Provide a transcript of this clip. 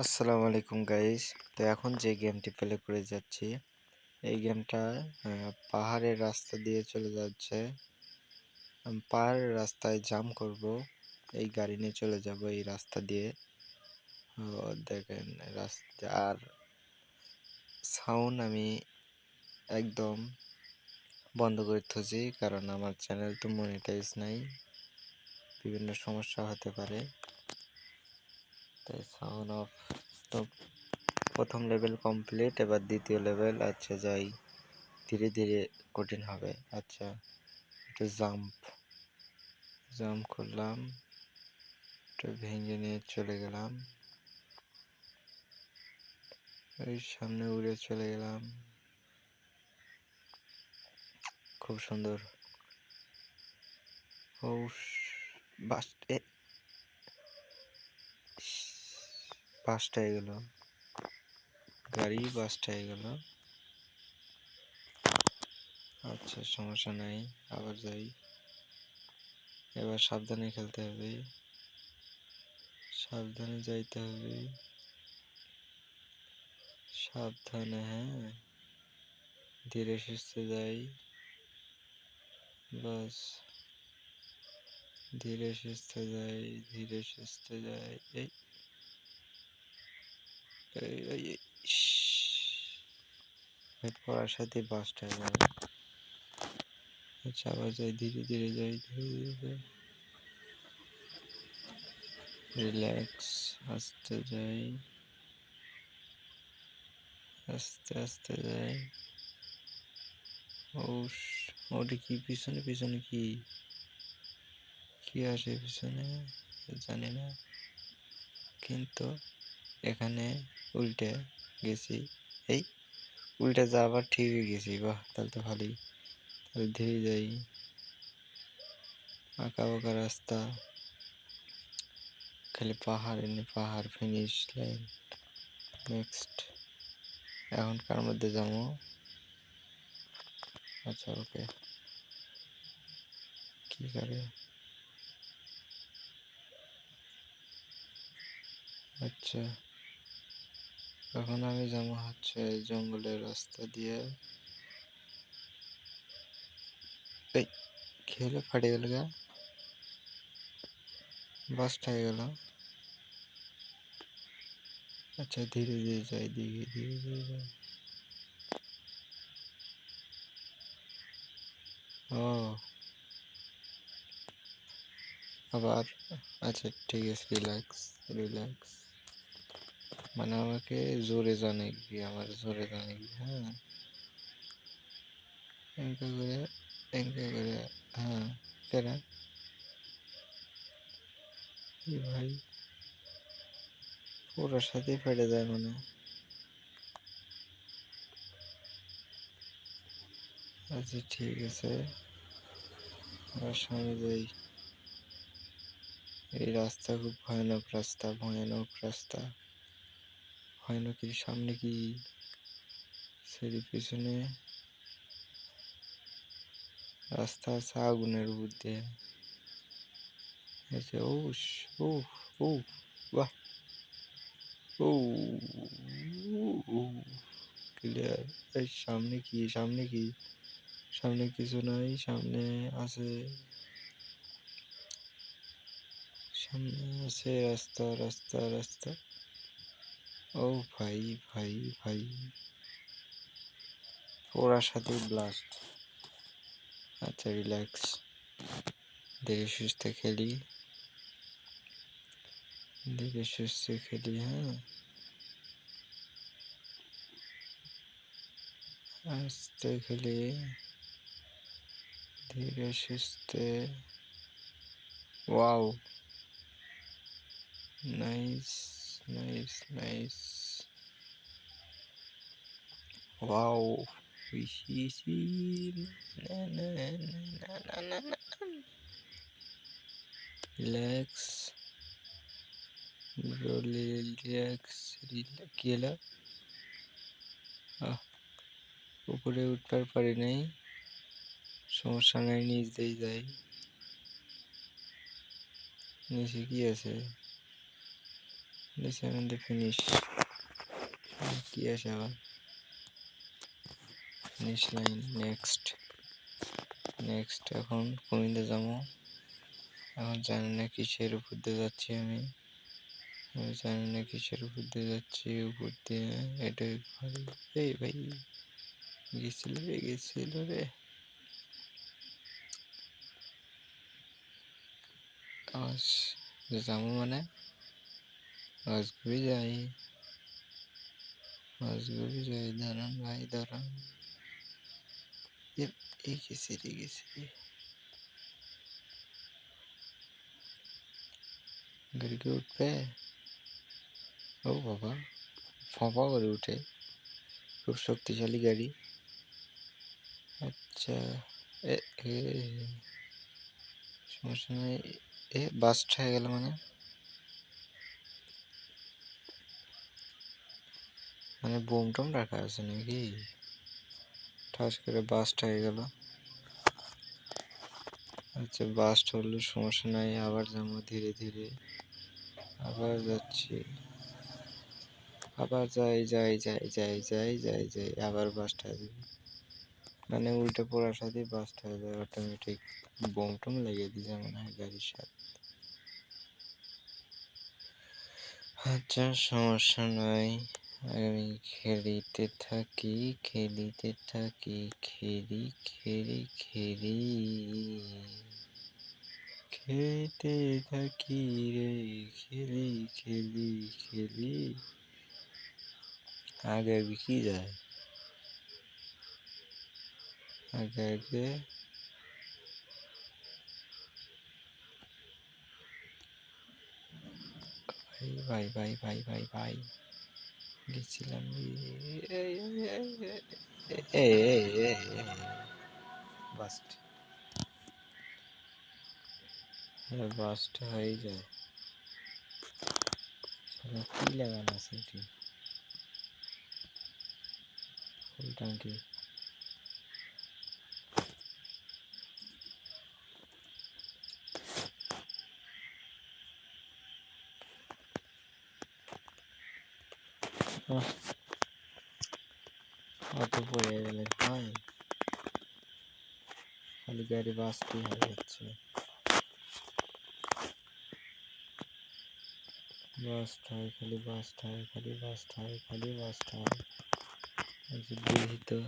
আসসালামু আলাইকুম গাইস। তো এখন যে গেমটি প্লে করে যাচ্ছি, এই গেমটা পাহাড়ের রাস্তা দিয়ে চলে যাচ্ছে। আমি পাহাড়ের রাস্তায় জাম করব, এই গাড়ি নিয়ে চলে যাব এই রাস্তা দিয়ে। দেখেন রাস্তা, আর সাউন্ড আমি একদম বন্ধ করে থুছি, কারণ আমার চ্যানেল তো মনিটাইজ নাই, বিভিন্ন সমস্যা হতে পারে, তাই সাউন্ড অফ। তো প্রথম লেভেল কমপ্লিট, এবার দ্বিতীয় লেভেল। আচ্ছা যাই, ধীরে ধীরে কঠিন হবে। আচ্ছা, একটু জাম্প করলাম, একটু ভেঙে নিয়ে চলে গেলাম, ওই সামনে উড়ে চলে গেলাম। খুব সুন্দর। ও বাসটা হয়ে গেল, গাড়ি বাসটা হয়ে গেল। আচ্ছা সমস্যা নাই, আবার যাই। এবার সাবধানে খেলতে হবে, সাবধানে যাইতে হবে, সাবধানে। হ্যাঁ, ধীরে সুস্থে যাই, বাস। ধীরে সুস্থে যাই, ধীরে সুস্থে যাই। এই এই এই এই, পড়ার সাথে বাসটা যায়। আচ্ছা আবার যাই, ধীরে ধীরে যাই, ধীরে ধীরে যাই, রিল্যাক্স, আস্তে যাই, আস্তে আস্তে যাই। ও ওটা কি, পিছনে পিছনে কি কি আসে পিছনে জানি না, কিন্তু এখানে উল্টে গেছি। এই উল্টে যাবার ঠিক হয়ে গেছি, বাহ, তাহলে তো ভালোই। তাহলে ধীরে যাই, আঁকা বাঁকা রাস্তা, খালি পাহাড়, এনে পাহাড়, ফিনিশ লাইন। নেক্সট, এখন কার মধ্যে যাবো? আচ্ছা ওকে, কি করে? আচ্ছা, এখন আমি যাবো হচ্ছে জঙ্গলের রাস্তা দিয়ে। এই খেলে ফাটে গেল গা, বাসটা হয়ে গেল। আচ্ছা ধীরে ধীরে যাই, ধীরে ধীরে ধীরে যাই। ও আবার, আচ্ছা ঠিক আছে, রিল্যাক্স রিল্যাক্স। মানে আমাকে জোরে জানে কি, আমার জোরে জানে কি? হ্যাঁ, এঙ্কা করে, এঙ্কা করে। হ্যাঁ, কেরা কি ভাই, পুরোর সাথেই ফেটে যায় মানে। আচ্ছা ঠিক আছে, আবার সামনে যাই। এই রাস্তা খুব ভয়ানক রাস্তা, ভয়ানক রাস্তা। ভয়ানকের সামনে কি, সেরি পিছনে রাস্তা আছে আগুনের উপর দিয়ে। ও ও ও, বাহ, ও ক্লিয়ার। এই সামনে কি, সামনে কি, সামনে কিছু নাই, সামনে আছে, সামনে আছে রাস্তা রাস্তা রাস্তা। ও ভাই ভাই ভাই, ওর সাথে ব্লাস্ট। আচ্ছা রিল্যাক্স, ধীরে সুস্থে খেলি, ধীরে সুস্থে খেলি। হ্যাঁ, আস্তে খেলি, ধীরে সুস্থে। Wow, nice nice nice, wow. না না না না না না, রিল্যাক্স ব্রো, রিল্যাক্স। কি হলো? উপরে উঠবার পারি নাই, সমস্যা নাই, নিচ দিয়ে যাই। নিচে কি আছে? নিচের মধ্যে ফিনিশ কি আসে আবার ফিনিশ লাইন নেক্সট এখন কুমিল্লা যাবো। এখন জানি না কিসের উপর দিয়ে যাচ্ছি আমি জানি না কিসের উপর দিয়ে যাচ্ছি উপর দিয়ে এটাই ভাই এই ভাই গেছিল রে আজ যাবো মানে আজগুবি যাই দাঁড়ান ভাই দাঁড়ান এই গেছি গাড়ি কে উঠবে ও বাবা ফাঁপা করে উঠে খুব শক্তিশালী গাড়ি আচ্ছা এ সমস্যা নেই বাস্ট হয়ে গেল মানে বোম টোম রাখা আছে নাকি ঠাস করে বাস্ট হয়ে গেল আচ্ছা বাস্ট হলো সমস্যা নাই আবার যাবো ধীরে আবার যাচ্ছি আবার যাই আবার বাস্ট হয়ে যাবে মানে উল্টে পড়ার সাথে বাস্ট হয়ে যায় অটোমেটিক বোম টোম লেগে দিয়েছে মনে হয় গাড়ির সাথে আচ্ছা সমস্যা নাই আমি খেলিতে থাকি খেলি খেলতে থাকি রে খেলি আগে কি যায় আগে ভাই গেছিলাম বাস্ট বাস্ট হয়ে যায় কি লাগানো আছে এটি ফুল ট্যাঙ্কি অত পড়ে গেলে হয় খালি গাড়ি বাস্টই হয়ে যাচ্ছে বাস্ট হয় খালি বাস্ট হয় দেখি তো